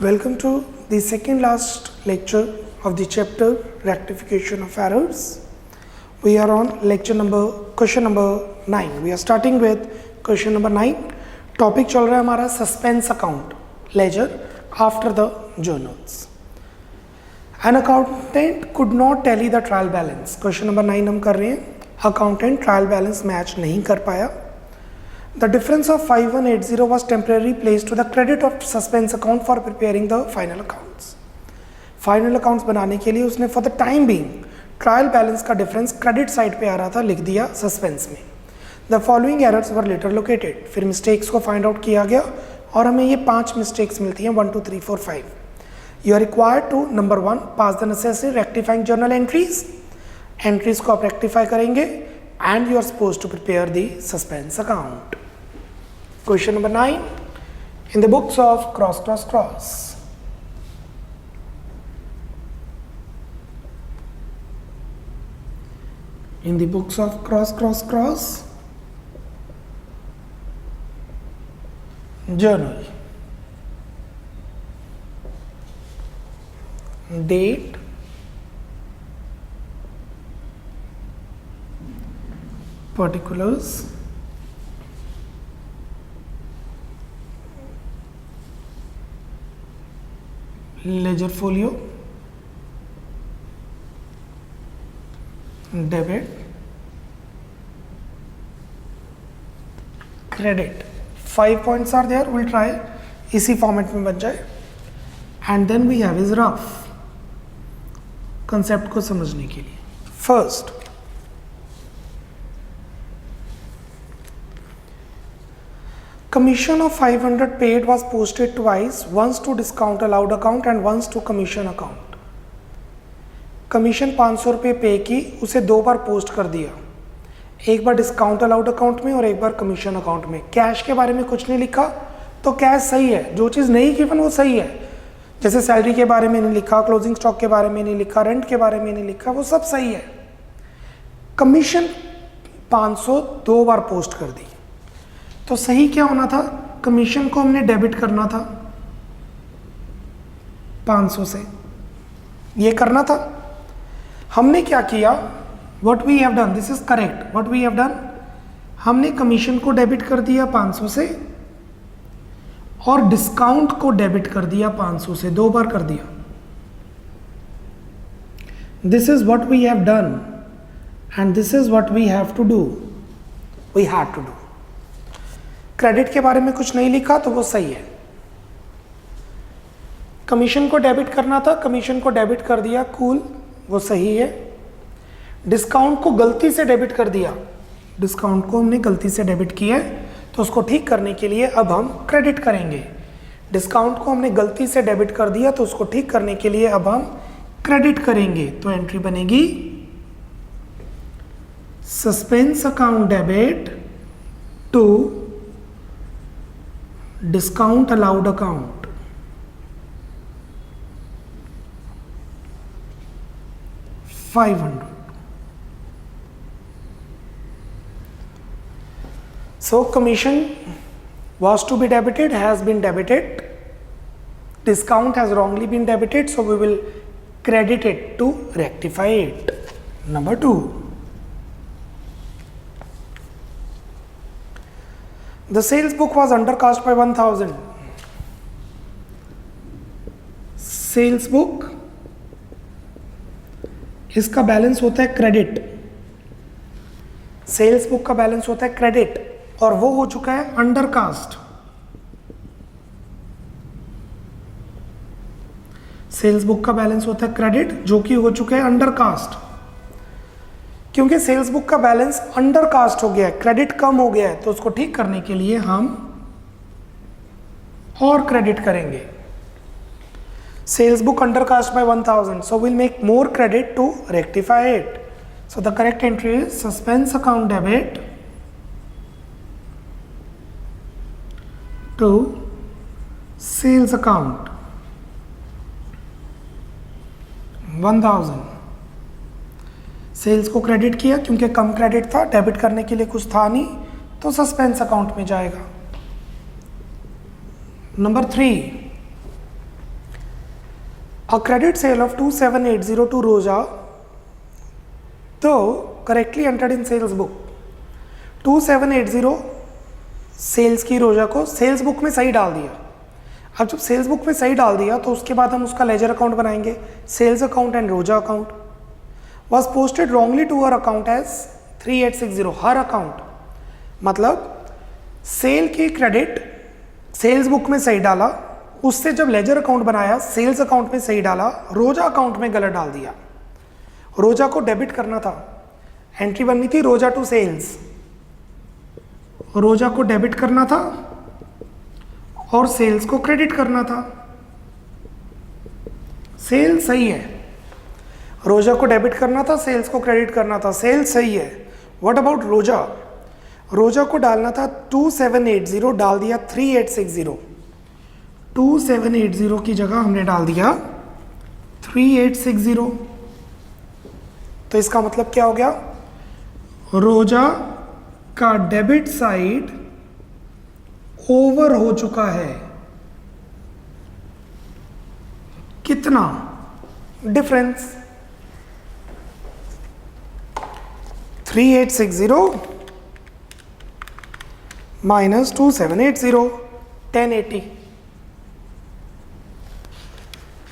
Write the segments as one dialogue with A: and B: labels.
A: Welcome to the second last lecture of the chapter Rectification of Errors. We are on question number 9. We are starting with question number 9. Topic चल रहा है हमारा suspense account ledger after the journals. An accountant could not tally the trial balance. Question number 9 हम कर रहे हैं. Accountant trial balance match नहीं कर पाया. The difference of 5180 was temporarily placed to the credit of suspense account for preparing the final accounts. Final accounts बनाने के लिए उसने for the time being trial balance का difference credit side पे आ रहा था, लिख दिया suspense में. The following errors were later located. फिर mistakes को find out किया गया और हमें ये 5 mistakes मिलती हैं 1 2 3 4 5. You are required to number 1 pass the necessary rectifying journal entries. Entries को आप rectify करेंगे and you are supposed to prepare the suspense account. Question number 9 in the books of cross. In the books of cross journal, date, particulars, ledger folio, debit, credit. 5 points are there. We'll try इसी format में बन जाए. And then we have is rough concept को समझने के लिए. First, commission of 500 paid was posted twice, once to discount allowed account and once to commission account. Commission 500 रुपये पे की, उसे 2 बार पोस्ट कर दिया, एक बार डिस्काउंट अलाउड अकाउंट में और एक बार कमीशन अकाउंट में. कैश के बारे में कुछ नहीं लिखा तो कैश सही है, जो चीज़ नहीं गिवन वो सही है. जैसे सैलरी के बारे में नहीं लिखा, क्लोजिंग स्टॉक के बारे में नहीं लिखा, रेंट के बारे में नहीं लिखा, वो सब सही है. कमीशन 500 2 बार पोस्ट कर दी तो सही क्या होना था, कमीशन को हमने डेबिट करना था 500 से, ये करना था. हमने क्या किया, what we have done, this is correct, what we have done, हमने कमीशन को डेबिट कर दिया 500 से और डिस्काउंट को डेबिट कर दिया 500 से, 2 बार कर दिया. This is what we have done and this is what we have to do, we have to do. Credit के बारे में कुछ नहीं लिखा तो वो सही है. कमीशन को डेबिट करना था, कमीशन को डेबिट कर दिया, कूल, वो सही है. डिस्काउंट को गलती से डेबिट कर दिया, डिस्काउंट को हमने गलती से डेबिट किया है तो उसको ठीक करने के लिए अब हम क्रेडिट करेंगे. डिस्काउंट को हमने गलती से डेबिट कर दिया तो उसको ठीक करने के लिए अब हम क्रेडिट करेंगे. तो एंट्री बनेगी suspense account debit to discount allowed account. $500. So commission was to be debited, has been debited. Discount has wrongly been debited, so we will credit it to rectify it. Number 2. The sales book was undercast by 1000. Sales book, इसका balance होता है credit, sales book का balance होता है credit और वो हो चुका है अंडरकास्ट. सेल्स बुक का बैलेंस होता है क्रेडिट जो कि हो चुका है अंडरकास्ट. क्योंकि सेल्स बुक का बैलेंस अंडरकास्ट हो गया है, क्रेडिट कम हो गया है, तो उसको ठीक करने के लिए हम और क्रेडिट करेंगे. Sales book undercast by 1000, so we'll make more credit to rectify it. So the correct entry is suspense account debit to sales account 1000. Sales को क्रेडिट किया क्योंकि कम क्रेडिट था, डेबिट करने के लिए कुछ था नहीं, तो सस्पेंस अकाउंट में जाएगा. Number 3, A credit sale of 2780 to Roja, though correctly entered in sales book. 2780 sales की रोजा को सेल्स बुक में सही डाल दिया. अब जब सेल्स बुक में सही डाल दिया तो उसके बाद हम उसका लेजर अकाउंट बनाएंगे. Sales account and Roja account was posted wrongly to her account as 3860. Her account मतलब सेल की क्रेडिट सेल्स बुक में सही डाला, उससे जब लेजर अकाउंट बनाया सेल्स अकाउंट में सही डाला, रोजा अकाउंट में गलत डाल दिया. रोजा को डेबिट करना था, एंट्री बननी थी रोजा टू सेल्स, रोजा को डेबिट करना था और सेल्स को क्रेडिट करना था. सेल सही है, रोजा को डेबिट करना था, सेल्स को क्रेडिट करना था, सेल सही है. व्हाट अबाउट रोजा? रोजा को डालना था 2780, डाल दिया 3860. 2780 की जगह हमने डाल दिया 3860. तो इसका मतलब क्या हो गया? रोजा का डेबिट साइड ओवर हो चुका है. कितना डिफरेंस? 3860 माइनस 2780, 1080.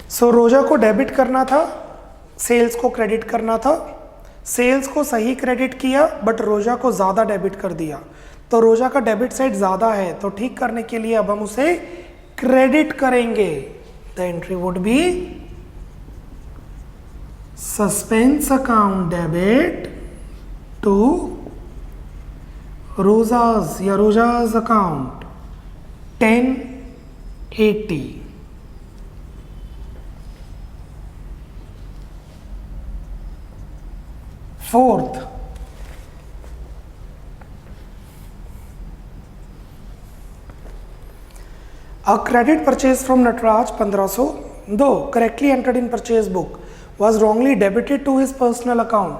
A: सो रोजा को डेबिट करना था, सेल्स को क्रेडिट करना था. सेल्स को सही क्रेडिट किया बट रोजा को ज़्यादा डेबिट कर दिया. तो रोजा का डेबिट साइड ज़्यादा है, तो ठीक करने के लिए अब हम उसे क्रेडिट करेंगे. The entry would be suspense account debit to Roja's या Roja's account 1080. Fourth, a credit purchase from Nataraj 1500, though correctly entered in purchase book, was wrongly debited to his personal account.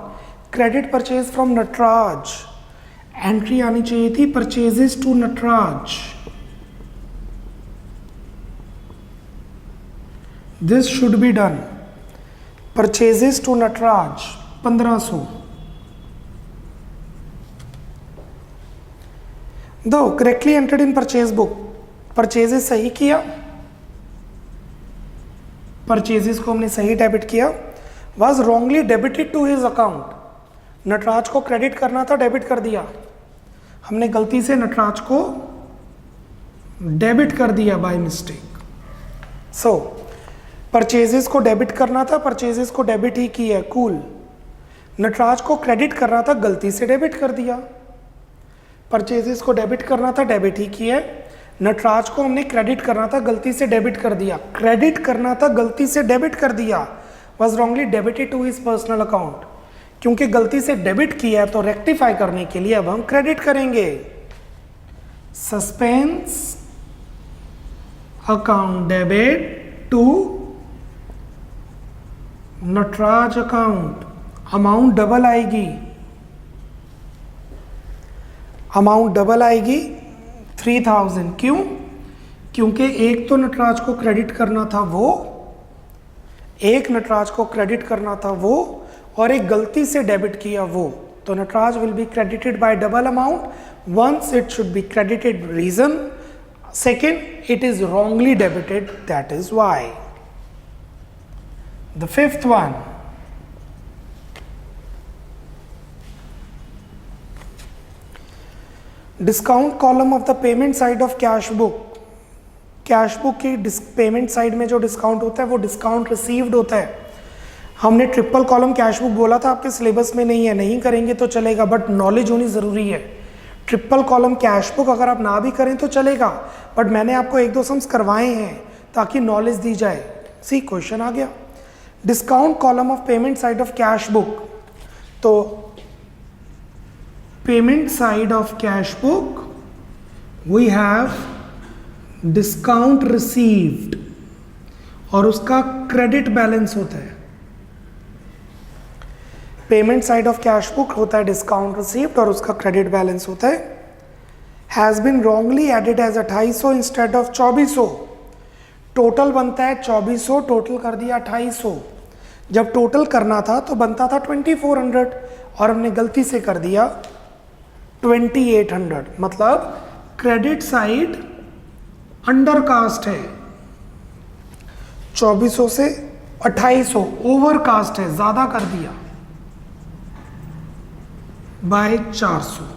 A: Credit purchase from Nataraj, entry आनी चाहिए थी purchases to Nataraj. This should be done. Purchases to Nataraj 1500. Though correctly entered in purchase book, purchases सही किया, purchases को हमने सही debit किया. Was wrongly debited to his account. Nataraj को क्रेडिट करना था, डेबिट कर दिया. हमने गलती से नटराज को डेबिट कर दिया बाय मिस्टेक. सो परचेजेस को डेबिट करना था, परचेजेस को डेबिट ही किया. कूल. नटराज को क्रेडिट करना था, गलती से डेबिट कर दिया. परचेजेस को डेबिट करना था, डेबिट ही किया. नटराज को हमने क्रेडिट करना था, गलती से डेबिट कर दिया. क्रेडिट करना था, गलती से डेबिट कर दिया. Was wrongly debited to his personal account. क्योंकि गलती से डेबिट किया तो रेक्टिफाई करने के लिए अब हम क्रेडिट करेंगे. Suspense account debit to Nataraj account. Amount double आएगी, अमाउंट डबल आएगी 3000. क्यों? क्योंकि एक तो नटराज को क्रेडिट करना था वो, एक नटराज को क्रेडिट करना था वो, और एक गलती से डेबिट किया वो. तो Nataraj will be credited by double amount. Once it should be credited, reason. Second, it is wrongly debited, that is why. The fifth one, discount column of the payment side of cash book. Cash book की payment side में जो discount होता है वो discount received होता है. हमने triple column cash book बोला था, आपके सिलेबस में नहीं है, नहीं करेंगे तो चलेगा, बट नॉलेज होनी ज़रूरी है. ट्रिपल कॉलम कैश बुक अगर आप ना भी करें तो चलेगा, बट मैंने आपको एक दो सम्स करवाए हैं ताकि नॉलेज दी जाए. सी क्वेश्चन आ गया. Discount column of payment side of cash book. तो payment side of cash book we have discount received और उसका क्रेडिट बैलेंस होता है. Payment side of cash book होता है डिस्काउंट रिसीव्ड और उसका क्रेडिट बैलेंस होता है. Has been wrongly added as 2800 instead of 2400 total बनता है 2400, टोटल कर दिया 2800। जब टोटल करना था तो बनता था 2400 और हमने गलती से कर दिया 2800, मतलब क्रेडिट साइड अंडर कास्ट है। 2400 से 2800 ओवर कास्ट है, ज्यादा कर दिया bye 400।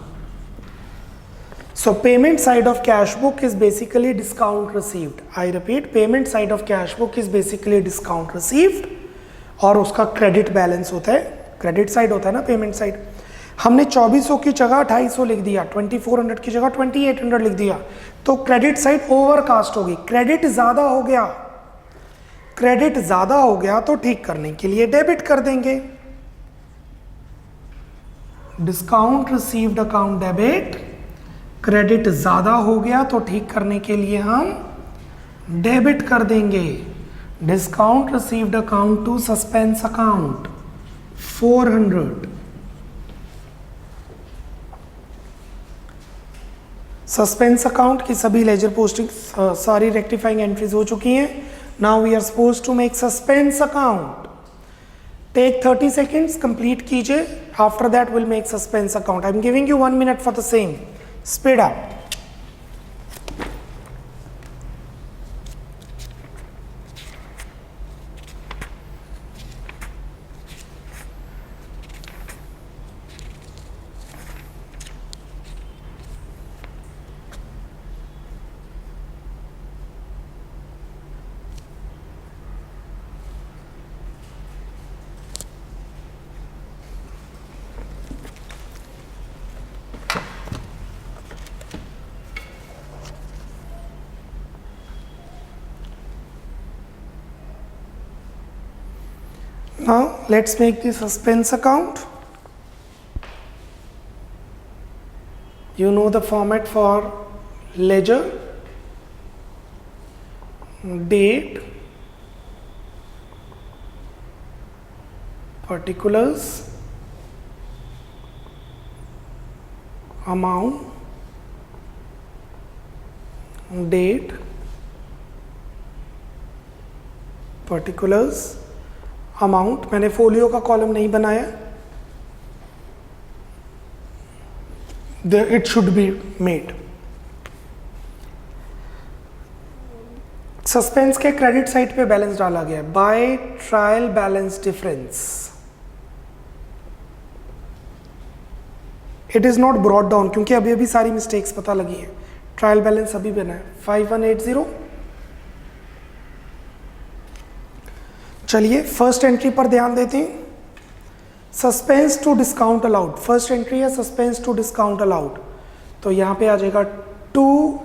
A: So payment side of cash book is basically discount received. I repeat, payment side of cash book is basically discount received और उसका क्रेडिट बैलेंस होता है, क्रेडिट साइड होता है ना पेमेंट साइड। हमने 2400 की जगह 2800 लिख दिया, 2400 की जगह 2800 लिख दिया, तो क्रेडिट साइड ओवरकास्ट होगी, क्रेडिट ज्यादा हो गया। क्रेडिट ज्यादा हो गया तो ठीक करने के लिए डेबिट कर देंगे, discount received account debit. Credit ज्यादा हो गया तो ठीक करने के लिए हम डेबिट कर देंगे, discount received account to suspense account 400। Suspense account की सभी लेजर पोस्टिंग सारी रेक्टिफाइंग एंट्रीज हो चुकी हैं। Now we are suppose to make suspense account. Take 30 seconds, complete कीजिए। After that will make suspense account. I am giving you 1 minute for the same. Speed up. Now let's make the suspense account. You know the format for ledger: date, particulars, amount, date, particulars, amount. मैंने folio का column नहीं बनाया, it should be made. Suspense के credit side पे balance डाला गया by trial balance difference. It is not brought down क्योंकि अभी अभी सारी मिस्टेक्स पता लगी है। ट्रायल बैलेंस अभी बना है 5180। चलिए फर्स्ट एंट्री पर ध्यान देते हैं। Suspense to discount allowed, first entry है सस्पेंस टू डिस्काउंट अलाउड, तो यहां पे आ जाएगा 2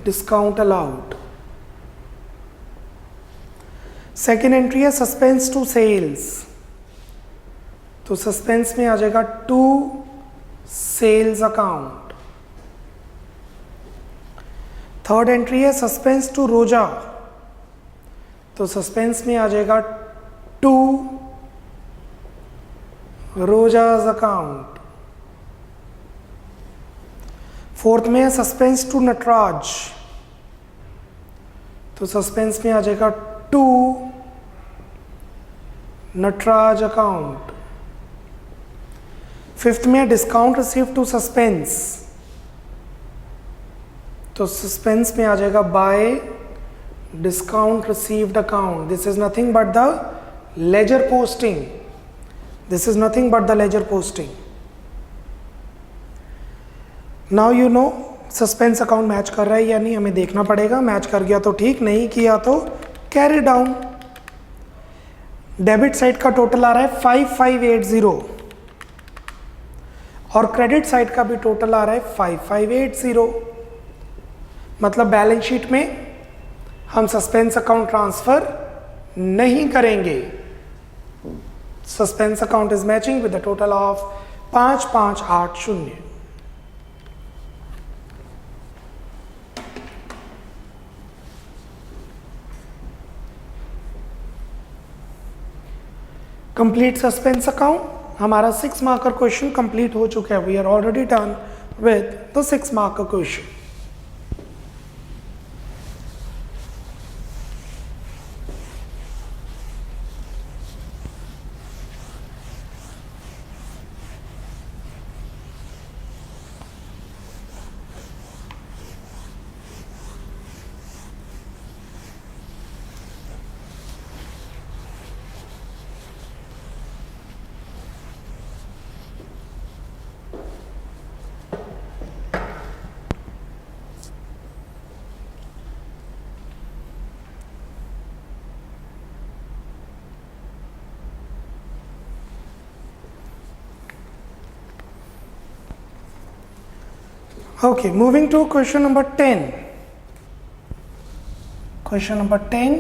A: डिस्काउंट अलाउड। सेकेंड एंट्री है सस्पेंस टू सेल्स, तो सस्पेंस में आ जाएगा 2 सेल्स अकाउंट। थर्ड एंट्री है सस्पेंस टू रोजा, तो सस्पेंस में आ जाएगा 2 रोजाज अकाउंट। फोर्थ में है सस्पेंस टू नटराज, तो सस्पेंस में आ जाएगा 2 नटराज अकाउंट। फिफ्थ में है डिस्काउंट रिसीव टू सस्पेंस, तो सस्पेंस में आ जाएगा bye discount received account. This is nothing but the ledger posting, this is nothing but the ledger posting. Now you know suspense account match कर रहा है या नहीं, हमें देखना पड़ेगा। मैच कर गया तो ठीक, नहीं किया तो कैरी डाउन। डेबिट साइड का टोटल आ रहा है 5580 और क्रेडिट साइड का भी टोटल आ रहा है 5580। मतलब बैलेंस शीट में हम सस्पेंस अकाउंट ट्रांसफर नहीं करेंगे। Suspense account is matching with the total of 5580। Complete suspense account. हमारा 6 मार्कर क्वेश्चन कंप्लीट हो चुका है। We are already done with the 6 marker question. Okay, moving to question number 10. Question number 10.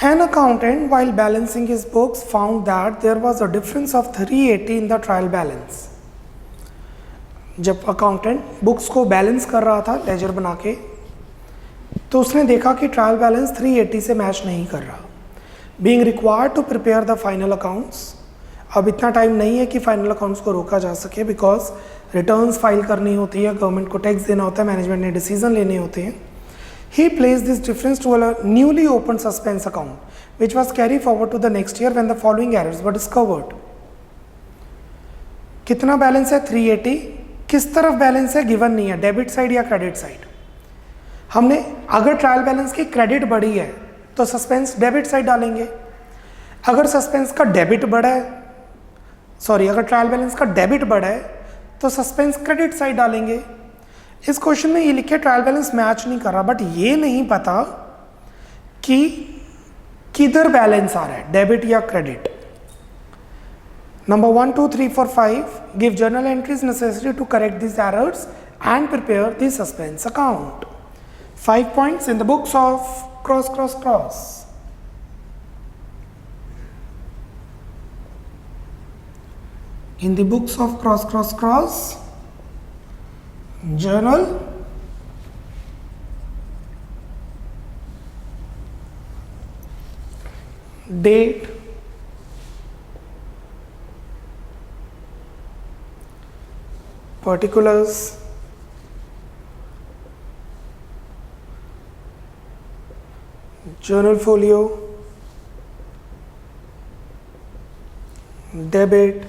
A: An accountant, while balancing his books, found that there was a difference of 380 in the trial balance. जब accountant books को balance कर रहा था laser बना के, तो उसने देखा कि ट्रायल बैलेंस 380 से मैच नहीं कर रहा. Being required to prepare the final accounts, अब इतना टाइम नहीं है कि फाइनल अकाउंट्स को रोका जा सके, बिकॉज रिटर्न्स फाइल करनी होती है, गवर्नमेंट को टैक्स देना होता है, मैनेजमेंट ने डिसीजन लेने होते हैं. He placed this difference to a newly opened suspense account, which was carried forward to the next year when the following errors were discovered. कितना बैलेंस है? 380. किस तरफ बैलेंस है? गिवन नहीं है, डेबिट साइड या क्रेडिट साइड. हमने अगर ट्रायल बैलेंस की क्रेडिट बढ़ी है तो सस्पेंस डेबिट साइड डालेंगे. अगर सस्पेंस का डेबिट बढ़ा है, अगर ट्रायल बैलेंस का डेबिट बढ़ा है तो सस्पेंस क्रेडिट साइड डालेंगे. इस क्वेश्चन में ये लिखे ट्रायल बैलेंस मैच नहीं कर रहा, बट ये नहीं पता कि किधर बैलेंस आ रहा है, डेबिट या credit. Number 1, 2, 3, 4, 5 give journal entries necessary to correct this errors and prepare the suspense account. 5 points in the books of cross. In the books of cross, journal, date, particulars, journal folio, debit,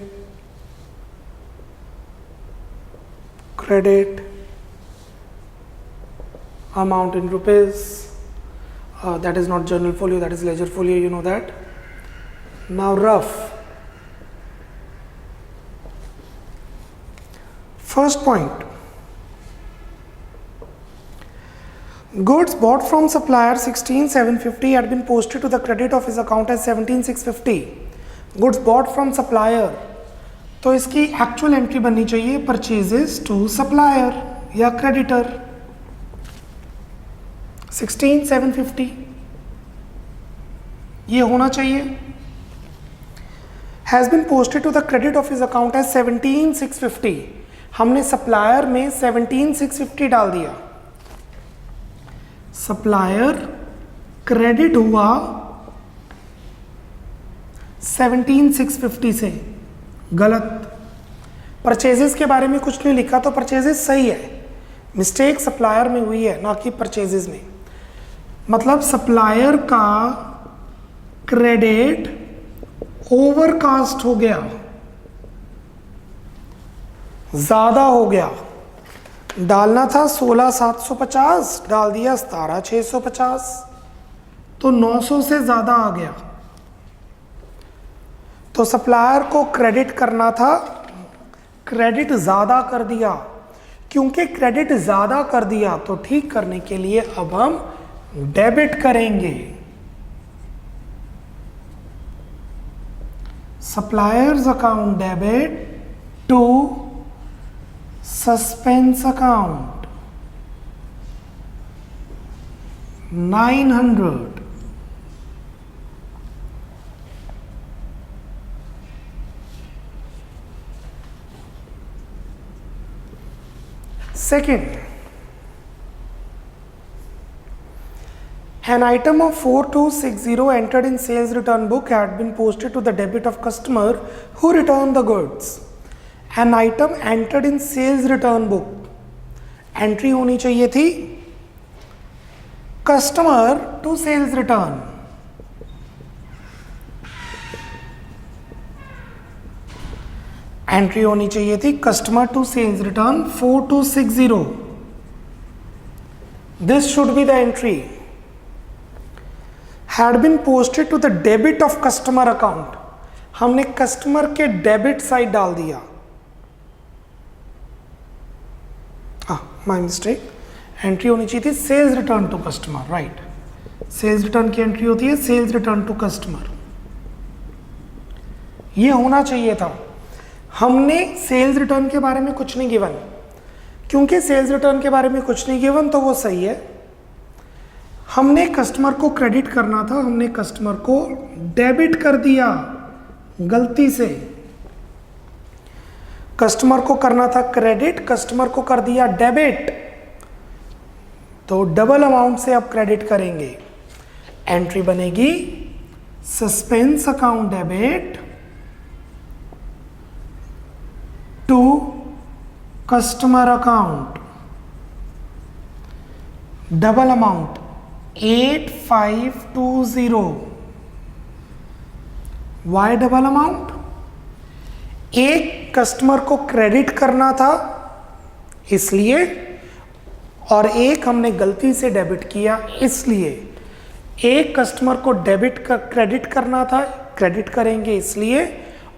A: credit, amount in rupees, that is not journal folio, that is ledger folio, you know that. Now rough. First point, goods bought from supplier 16,750 had been posted to the credit of his account as 17,650. goods bought from supplier, तो इसकी actual entry बननी चाहिए purchases to supplier या creditor 16,750, ये होना चाहिए. Has been posted to the credit of his account as 17,650. हमने supplier में 17,650 डाल दिया, सप्लायर क्रेडिट हुआ 17,650 से. गलत. परचेजेस के बारे में कुछ नहीं लिखा तो परचेजेस सही है, मिस्टेक सप्लायर में हुई है ना कि परचेजेस में. मतलब सप्लायर का क्रेडिट ओवरकास्ट हो गया, ज्यादा हो गया. डालना था 16,750, डाल दिया 17,650, तो 900 से ज्यादा आ गया. तो सप्लायर को क्रेडिट करना था, क्रेडिट ज़्यादा कर दिया. क्योंकि क्रेडिट ज़्यादा कर दिया तो ठीक करने के लिए अब हम डेबिट करेंगे. Supplier's account debit to suspense account 900. Second, an item of 4260 entered in sales return book had been posted to the debit of customer who returned the goods. An item entered in sales return book, entry होनी चाहिए थी customer to sales return. Entry होनी चाहिए थी customer to sales return 4260. This should be the entry. Had been posted to the debit of customer account, हमने customer के debit side डाल दिया. My mistake. एंट्री होनी चाहिए थी sales return to customer. Right, sales return की entry होती है सेल्स रिटर्न टू कस्टमर, ये होना चाहिए था. हमने सेल्स रिटर्न के बारे में कुछ नहीं गिवन, क्योंकि सेल्स रिटर्न के बारे में कुछ नहीं गिवन तो वो सही है। हमने कस्टमर को क्रेडिट करना था, हमने कस्टमर को डेबिट कर दिया गलती से। कस्टमर को करना था क्रेडिट, कस्टमर को कर दिया डेबिट, तो डबल अमाउंट से अब क्रेडिट करेंगे। एंट्री बनेगी suspense account debit to customer account, double amount 8520। Why double amount? एक कस्टमर को क्रेडिट करना था इसलिए, और एक हमने गलती से डेबिट किया इसलिए। एक कस्टमर को क्रेडिट करना था, क्रेडिट करेंगे इसलिए,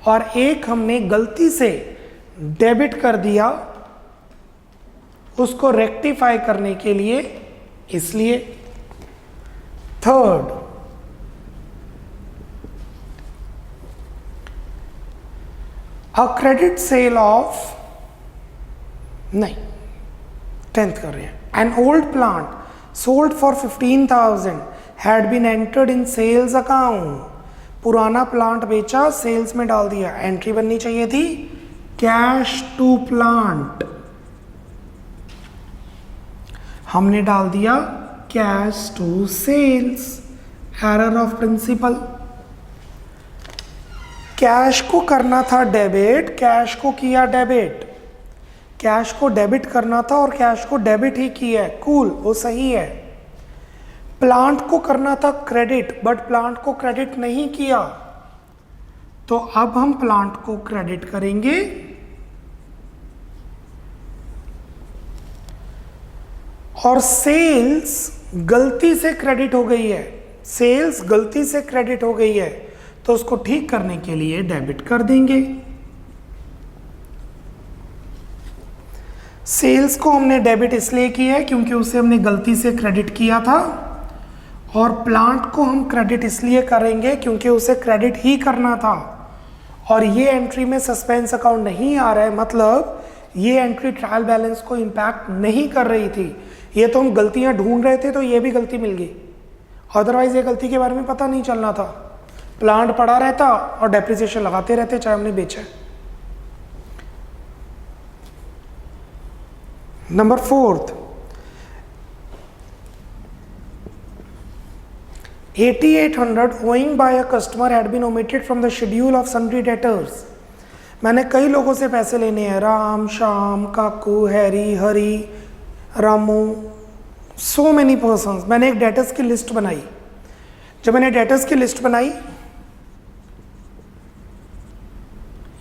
A: और एक हमने गलती से डेबिट कर दिया उसको रेक्टिफाई करने के लिए इसलिए। Third, a credit sale of, नहीं 10th कर रहे हैं। An old plant sold for 15,000 had been entered in sales account. पुराना प्लांट बेचा, सेल्स में डाल दिया। एंट्री बननी चाहिए थी कैश टू प्लांट, हमने डाल दिया cash to sales. Error of principle. Cash को करना था डेबिट, कैश को किया डेबिट। कैश को डेबिट करना था और कैश को डेबिट ही किया है, कूल, वो सही है। प्लांट को करना था क्रेडिट, बट प्लांट को क्रेडिट नहीं किया, तो अब हम प्लांट को क्रेडिट करेंगे। और सेल्स गलती से क्रेडिट हो गई है, सेल्स गलती से क्रेडिट हो गई है, तो उसको ठीक करने के लिए डेबिट कर देंगे। सेल्स को हमने डेबिट इसलिए किया है क्योंकि उसे हमने गलती से क्रेडिट किया था, और प्लांट को हम क्रेडिट इसलिए करेंगे क्योंकि उसे क्रेडिट ही करना था। और ये एंट्री में सस्पेंस अकाउंट नहीं आ रहा है, मतलब ये एंट्री ट्रायल बैलेंस को इम्पैक्ट नहीं कर रही थी। ये तो हम गलतियां ढूंढ रहे थे तो ये भी गलती मिल गई, अदरवाइज ये गलती के बारे में पता नहीं चलना था। प्लांट पड़ा रहता और डेप्रिसिएशन लगाते रहते चाहे हमने बेचा। Number 4, 8800 owing by a customer had been omitted from the schedule of sundry debtors। मैंने कई लोगों से पैसे लेने हैं, राम, श्याम, काकू, हैरी, हरी, रामू, सो मेनी पर्सन्स। मैंने एक डेटर्स की लिस्ट बनाई। जब मैंने डेटर्स की लिस्ट बनाई,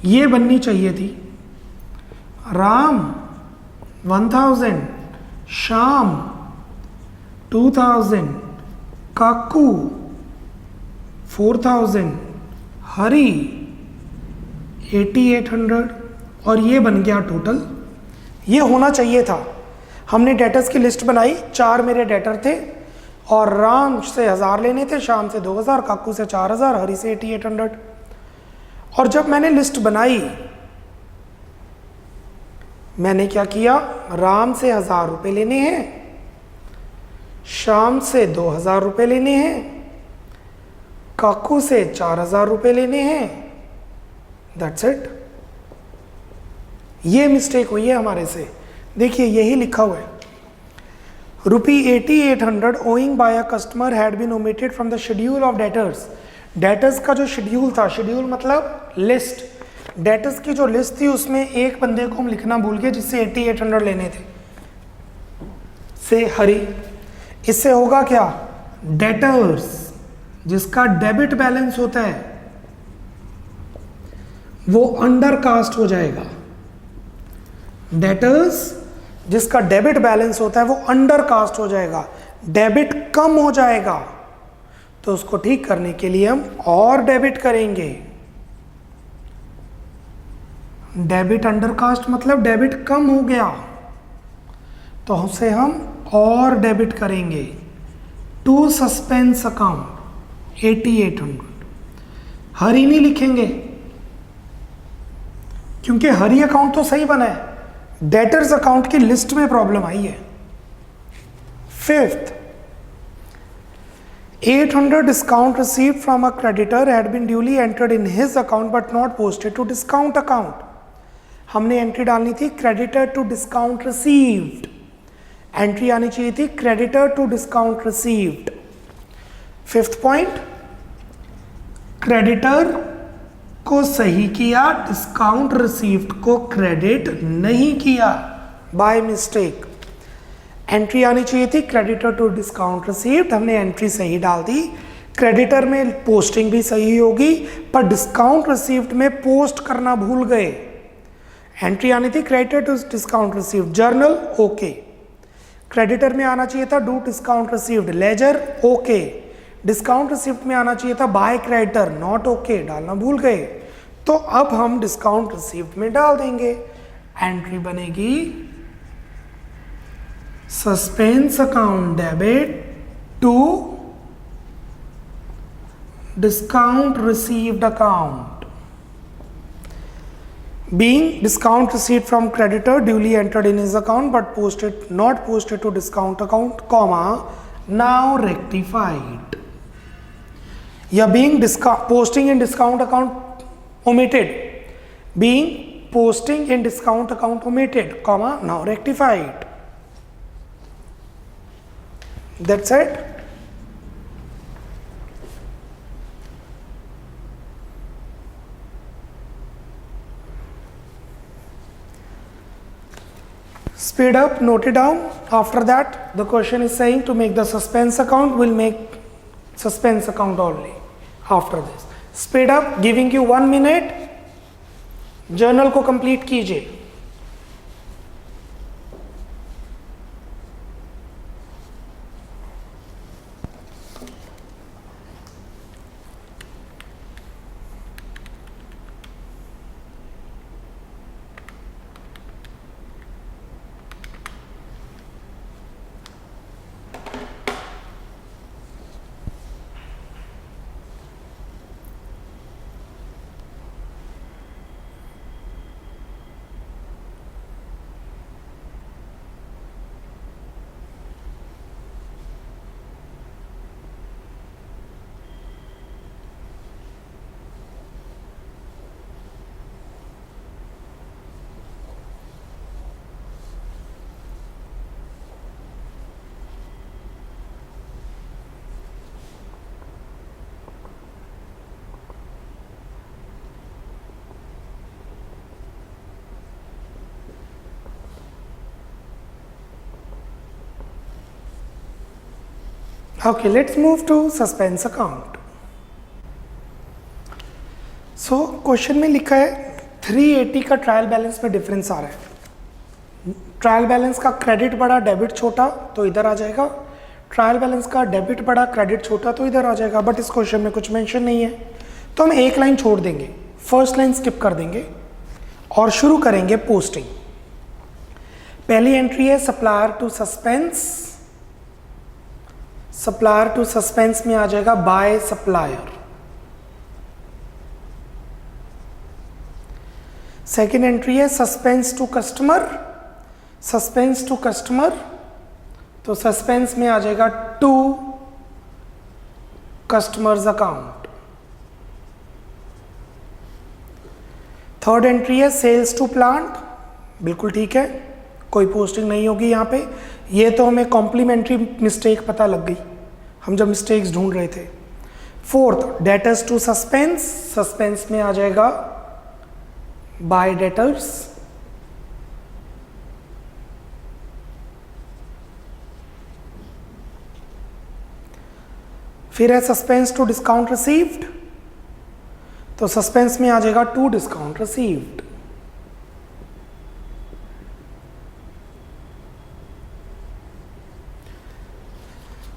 A: ये बननी चाहिए थी राम 1000, श्याम 2000, काकू 4000, हरी 8800, और ये बन गया टोटल। ये होना चाहिए था। हमने डेटर्स की लिस्ट बनाई, 4 मेरे डेटर थे, और राम से 1000 लेने थे, श्याम से 2000, काकू से 4000, हरी से 8800। और जब मैंने लिस्ट बनाई, मैंने क्या किया, राम से 1000 रुपये लेने हैं, श्याम से 2000 रुपये लेने हैं, काकू से 4000 रुपये लेने हैं। That's it. ये मिस्टेक हुई है हमारे से। देखिए यही लिखा हुआ है, ₹8800 owing by a customer had been omitted from the schedule of debtors। Debtors का जो शेड्यूल था, शेड्यूल मतलब लिस्ट, डेटर्स की जो लिस्ट थी उसमें एक बंदे को हम लिखना भूल गए जिससे 8800 लेने थे, से हरी। इससे होगा क्या, डेटर्स जिसका डेबिट बैलेंस होता है वो अंडर कास्ट हो जाएगा। डेटर्स जिसका डेबिट बैलेंस होता है वो अंडर कास्ट हो जाएगा, डेबिट कम हो जाएगा। तो उसको ठीक करने के लिए हम और डेबिट करेंगे। डेबिट अंडर कास्ट मतलब डेबिट कम हो गया, तो उसे हम और डेबिट करेंगे टू सस्पेंस अकाउंट 8800। हरी नहीं लिखेंगे, क्योंकि हर ही अकाउंट तो सही बना है, डेटर्स अकाउंट की लिस्ट में प्रॉब्लम आई है। Fifth, 800 discount received from a creditor had been duly entered in his account but not posted to discount account. हमने एंट्री डालनी थी creditor to discount received, entry आनी चाहिए थी creditor to discount received. Fifth point, creditor को सही किया, discount received को क्रेडिट नहीं किया बाय मिस्टेक। एंट्री आनी चाहिए थी क्रेडिटर टू डिस्काउंट रिसीव्ड, हमने एंट्री सही डाल दी। क्रेडिटर में पोस्टिंग भी सही होगी, पर डिस्काउंट रिसीव्ड में पोस्ट करना भूल गए। एंट्री आनी थी creditor to discount received, journal okay. Creditor में आना चाहिए था to discount received, ledger okay. Discount received में आना चाहिए था बाय क्रेडिटर, नॉट ओके, डालना भूल गए। तो अब हम डिस्काउंट रिसीव्ड में डाल देंगे। एंट्री बनेगी suspense account debit to discount received account, being discount received from creditor duly entered in his account but not posted to discount account, comma, now rectified. या being posting in discount account omitted, being posting in discount account omitted, comma, now rectified. That's it. Speed up, note it down. After that, the question is saying to make the suspense account, we'll make suspense account only after this. Speed up, giving you 1 minute. Journal को complete कीजिए। Okay, let's move to suspense account. So question में लिखा है 380 का trial balance में difference आ रहा है। Trial balance का क्रेडिट बड़ा डेबिट छोटा तो इधर आ जाएगा, ट्रायल बैलेंस का डेबिट बड़ा क्रेडिट छोटा तो इधर आ जाएगा, बट इस क्वेश्चन में कुछ मेंशन नहीं है तो हम एक लाइन छोड़ देंगे, फर्स्ट लाइन स्किप कर देंगे और शुरू करेंगे पोस्टिंग। पहली एंट्री है supplier to suspense, supplier to suspense में आ जाएगा बाय सप्लायर। सेकेंड एंट्री है suspense to customer, suspense to customer तो सस्पेंस में आ जाएगा to customer's account. Third entry है सेल्स टू प्लांट, बिल्कुल ठीक है, कोई पोस्टिंग नहीं होगी यहाँ पे। ये तो हमें कॉम्प्लीमेंट्री मिस्टेक पता लग गई हम जब मिस्टेक्स ढूंढ रहे थे। Fourth debtors to suspense, suspense में आ जाएगा बाय डेटर्स। फिर है सस्पेंस टू डिस्काउंट रिसीव्ड, तो सस्पेंस में आ जाएगा to discount received.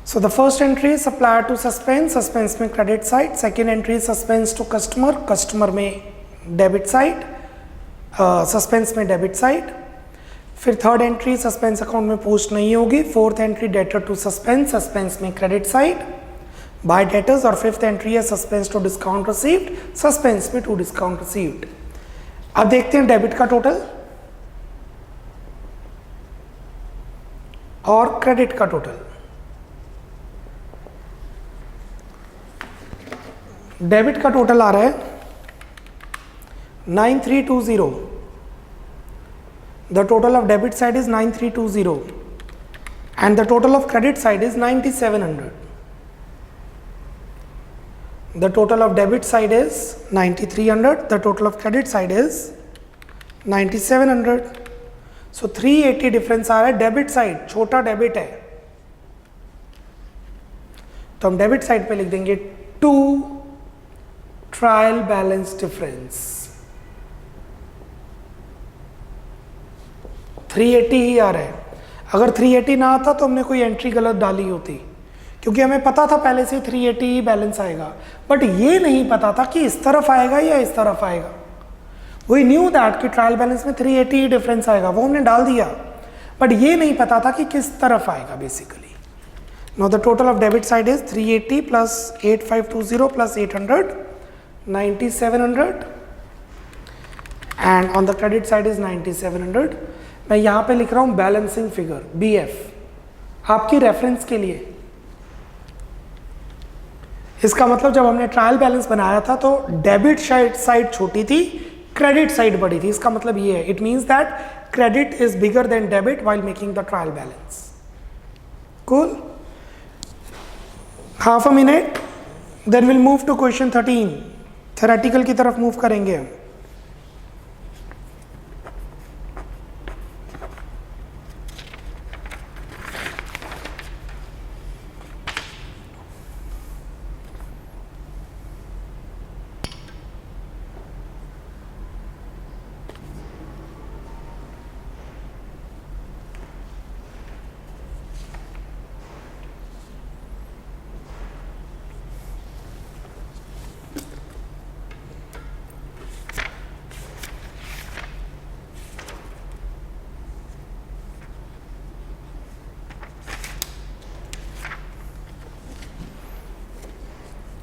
A: So the first entry is supplier to suspense, suspense में credit side, second entry is suspense to customer, customer में debit side, suspense में debit side। फिर third entry suspense account में post नहीं होगी, fourth entry debtor to suspense, suspense में credit side by debtors, और fifth entry है suspense to discount received, suspense में to discount received। अब देखते हैं डेबिट का टोटल और क्रेडिट का टोटल। डेबिट का टोटल आ रहा है 9320। The total of debit side is 9320 and the total of credit side is 9700. The total of debit side is 9300, the total of credit side is 9700. So 380 difference आ रहा है debit side, छोटा debit है तो हम debit side पे लिख देंगे 2 trial balance difference. 380 ही आ रहा है। अगर 380 ना आता तो हमने कोई एंट्री गलत डाली होती, क्योंकि हमें पता था पहले से 380 ही बैलेंस आएगा, बट ये नहीं पता था कि इस तरफ आएगा या इस तरफ आएगा। वी न्यू दैट कि ट्रायल बैलेंस में 380 ही डिफरेंस आएगा, वो हमने डाल दिया, बट ये नहीं पता था कि किस तरफ आएगा basically. Now the total of debit side is 380 plus 8520 plus 800 9700 and on the credit side is 9700। मैं यहाँ पे लिख रहा हूँ बैलेंसिंग फिगर BF आपकी रेफरेंस के लिए। इसका मतलब जब हमने ट्रायल बैलेंस बनाया था तो डेबिट साइड छोटी थी, क्रेडिट साइड बड़ी थी। इसका मतलब ये है, it means that credit is bigger than debit while making the trial balance. Cool, half a minute then will move to question 13। Theoretical की तरफ मूव करेंगे हम।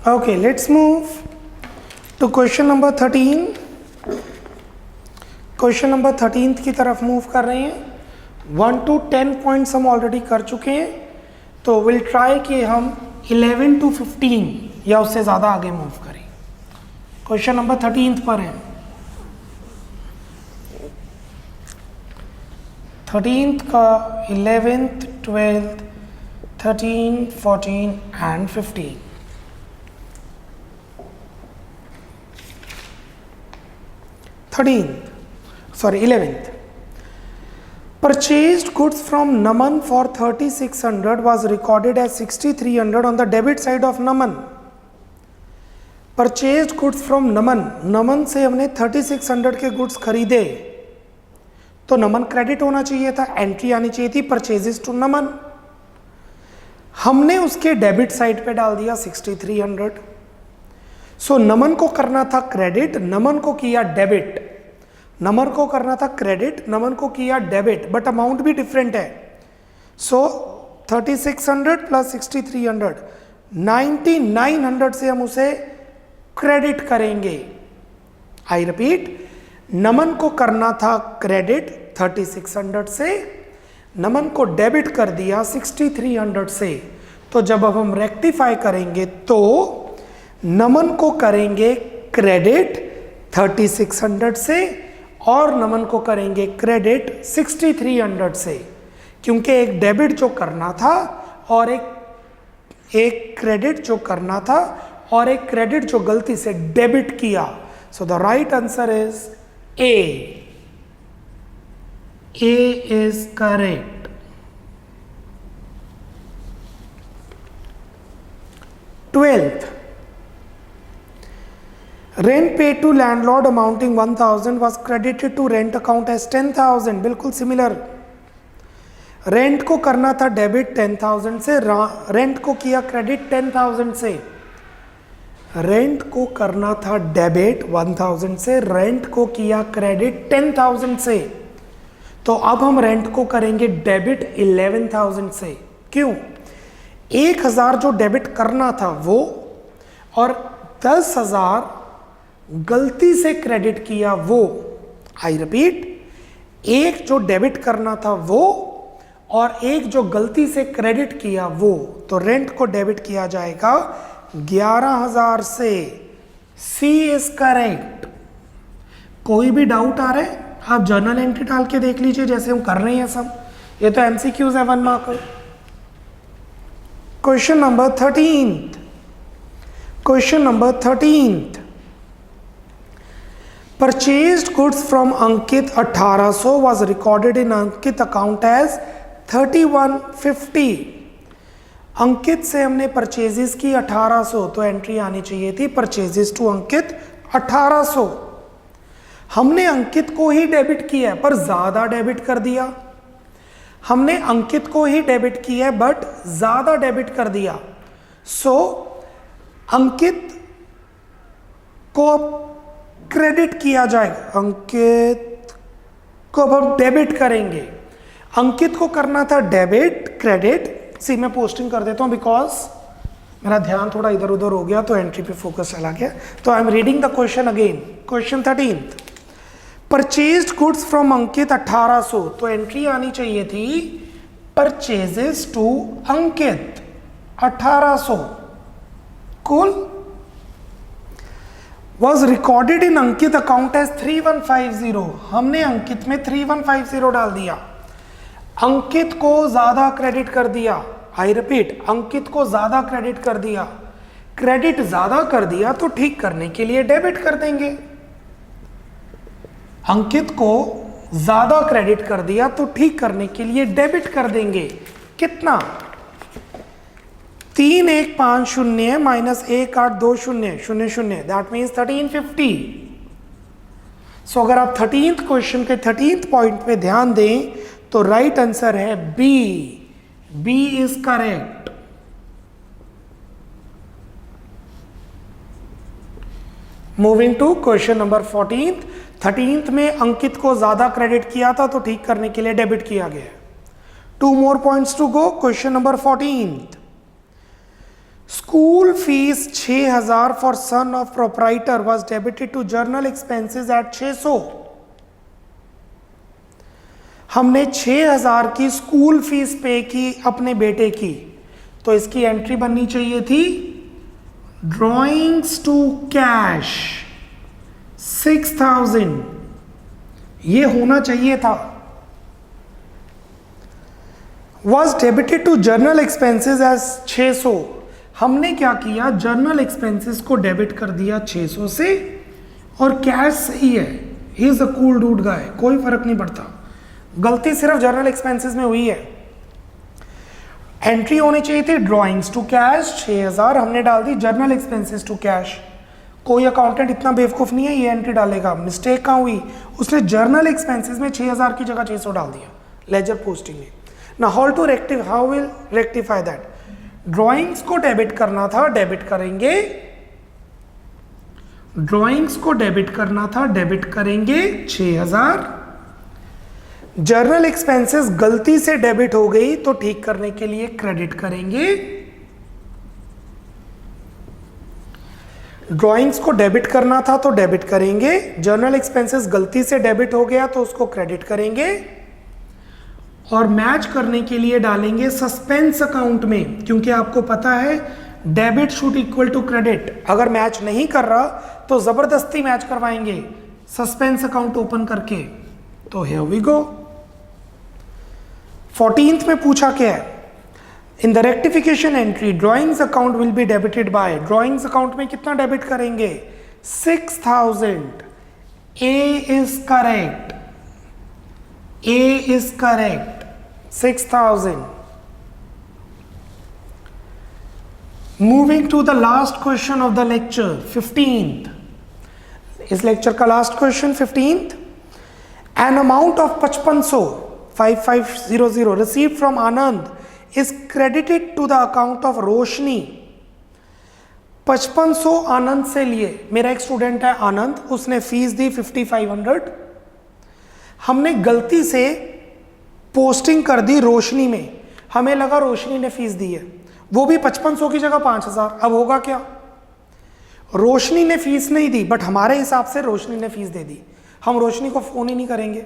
A: Okay, let's move to question number 13. Question number 13 की तरफ move कर रहे हैं। 1 to 10 points हम ऑलरेडी कर चुके हैं, तो विल ट्राई कि हम 11 to 15 या उससे ज़्यादा आगे मूव करें। क्वेश्चन नंबर 13 पर है। 13th का 11th, 12th, 13, 14 and 15। Sorry, 11th. Purchased goods from Naman for 3600 was recorded as 6300 on the debit side of Naman. Purchased goods from Naman से हमने 3600 के गुड्स खरीदे, तो नमन क्रेडिट होना चाहिए था, एंट्री आनी चाहिए थी परचेजेस टू नमन। हमने उसके डेबिट साइड पे डाल दिया 6300। सो नमन को करना था क्रेडिट, नमन को किया डेबिट। नमन को करना था क्रेडिट, नमन को किया डेबिट, बट अमाउंट भी डिफरेंट है। सो 3600 प्लस 6300, 9900 से हम उसे क्रेडिट करेंगे। आई रिपीट, नमन को करना था क्रेडिट 3600 से, नमन को डेबिट कर दिया 6300 से। तो जब अब हम रेक्टिफाई करेंगे तो नमन को करेंगे क्रेडिट 3600 से और नमन को करेंगे क्रेडिट 6300 से, क्योंकि एक डेबिट जो करना था और एक क्रेडिट जो करना था और एक क्रेडिट जो गलती से डेबिट किया। So the right answer is a. A is correct. Twelfth, rent paid to landlord amounting 1000 was credited to rent account as 10000। बिल्कुल सिमिलर, रेंट को करना था डेबिट 10000 से, रेंट को किया क्रेडिट 10000 से। रेंट को करना था डेबिट 1000 से, रेंट को किया क्रेडिट 10000 से। तो अब हम रेंट को करेंगे डेबिट 11000 से। क्यों? 1000 जो डेबिट करना था वो, और 10000 गलती से क्रेडिट किया वो। आई रिपीट, एक जो डेबिट करना था वो और एक जो गलती से क्रेडिट किया वो, तो रेंट को डेबिट किया जाएगा 11,000 से। सी इज करेक्ट। कोई भी डाउट आ रहा है आप जर्नल एंट्री डाल के देख लीजिए, जैसे हम कर रहे हैं सब। ये तो एमसीक्यूज है 1 marker. Question number 13th, question number 13th, purchased goods from Ankit 1800 was recorded in Ankit account as 3150। अंकित से हमने परचेजेस की 1800, तो एंट्री आनी चाहिए थी परचेजेस टू अंकित 1800। हमने अंकित को ही डेबिट किया है पर ज्यादा डेबिट कर दिया। हमने अंकित को ही डेबिट किया है बट ज्यादा डेबिट कर दिया। सो अंकित को क्रेडिट किया जाएगा, अंकित को अब हम डेबिट करेंगे। अंकित को करना था डेबिट, क्रेडिट। सी मैं पोस्टिंग कर देता हूं बिकॉज मेरा ध्यान थोड़ा इधर उधर हो गया तो एंट्री पे फोकस चला गया। तो I am reading the question again. Question 13th, purchased goods from Ankit 1800, तो एंट्री आनी चाहिए थी purchases to Ankit 1800। Cool. was recorded in Ankit account as 3150। हमने अंकित में 3150 डाल दिया। अंकित को ज्यादा क्रेडिट कर दिया। आई रिपीट, अंकित को ज्यादा क्रेडिट कर दिया। क्रेडिट ज्यादा कर दिया तो ठीक करने के लिए डेबिट कर देंगे। अंकित को ज्यादा क्रेडिट कर दिया तो ठीक करने के लिए डेबिट कर देंगे। कितना? 3150 माइनस 182000, दैट मीन्स 1350। सो अगर आप 13th क्वेश्चन के 13th पॉइंट पे ध्यान दें तो राइट आंसर है B. B is correct. Moving to question number 14th। 13th में अंकित को ज्यादा क्रेडिट किया था तो ठीक करने के लिए डेबिट किया गया। 2 more points to go। Question number 14th, school fees 6000 for son of proprietor was debited to journal expenses at 600। हमने 6000 की स्कूल फीस पे की अपने बेटे की, तो इसकी एंट्री बननी चाहिए थी ड्रॉइंग्स टू कैश 6000। ये होना चाहिए था। Was debited to journal expenses as 600। हमने क्या किया, जर्नल एक्सपेंसेस को डेबिट कर दिया 600 से, और कैश सही है। He is a cool dude guy, कोई फर्क नहीं पड़ता। गलती सिर्फ जर्नल एक्सपेंसेस में हुई है। एंट्री होनी चाहिए थी ड्रॉइंग्स टू कैश 6000, हमने डाल दी जर्नल एक्सपेंसेस टू कैश। कोई अकाउंटेंट इतना बेवकूफ नहीं है ये एंट्री डालेगा। मिस्टेक कहाँ हुई, उसने जर्नल एक्सपेंसेस में 6000 की जगह 600 डाल दिया लेजर पोस्टिंग में। ना how will rectify that. Drawings को डेबिट करना था, डेबिट करेंगे। ड्राइंग्स को डेबिट करना था, डेबिट करेंगे 6000। जर्नल एक्सपेंसेस गलती से डेबिट हो गई तो ठीक करने के लिए क्रेडिट करेंगे। ड्राइंग्स को डेबिट करना था तो डेबिट करेंगे। जर्नल एक्सपेंसेस गलती से डेबिट हो गया तो उसको क्रेडिट करेंगे। और मैच करने के लिए डालेंगे सस्पेंस अकाउंट में, क्योंकि आपको पता है debit should equal to credit. अगर मैच नहीं कर रहा तो जबरदस्ती मैच करवाएंगे सस्पेंस अकाउंट ओपन करके। तो हियर वी गो। 14th में पूछा क्या है, in the rectification entry drawings account will be debited by. Drawings account में कितना डेबिट करेंगे, 6000। A is correct, A is correct, 6000. Moving to the last question of the lecture, 15th. इस lecture का last question 15th. An amount of 5500 received from Anand is credited to the account of Roshni। 5500 आनंद से लिए। मेरा एक student है आनंद, उसने fees दी 5500। हमने गलती से पोस्टिंग कर दी रोशनी में। हमें लगा रोशनी ने फीस दी है, वो भी 5500 की जगह 5000। अब होगा क्या, रोशनी ने फीस नहीं दी बट हमारे हिसाब से रोशनी ने फीस दे दी। हम रोशनी को फ़ोन ही नहीं करेंगे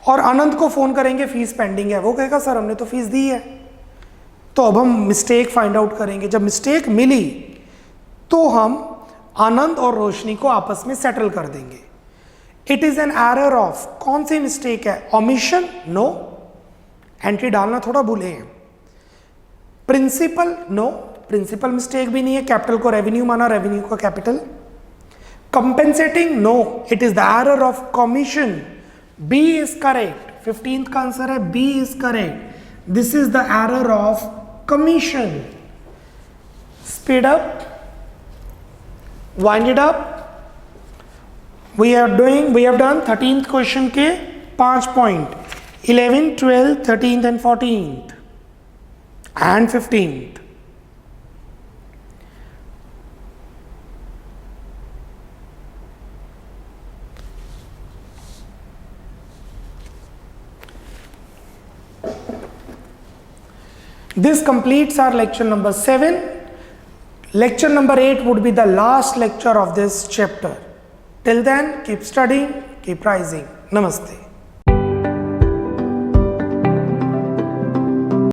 A: और आनंद को फ़ोन करेंगे, फीस पेंडिंग है, वो कहेगा सर हमने तो फीस दी है। तो अब हम मिस्टेक फाइंड आउट करेंगे। जब मिस्टेक मिली तो हम आनंद और रोशनी को आपस में सेटल कर देंगे। It is an error of, कौन सी मिस्टेक है? ओमिशन, नो, एंट्री डालना थोड़ा भूले हैं। प्रिंसिपल, नो, प्रिंसिपल मिस्टेक भी नहीं है, कैपिटल को रेवेन्यू माना, रेवेन्यू को capital. Compensating, no, it is the error of commission. B is correct, 15th का आंसर है B is correct, this is the error of commission. Speed up, wind it up. we have done 13th question के 5 point, 11th, 12th, 13th and 14th and 15th. This completes our lecture number 7. Lecture number 8 would be the last lecture of this chapter. Till then, keep studying, keep rising. Namaste.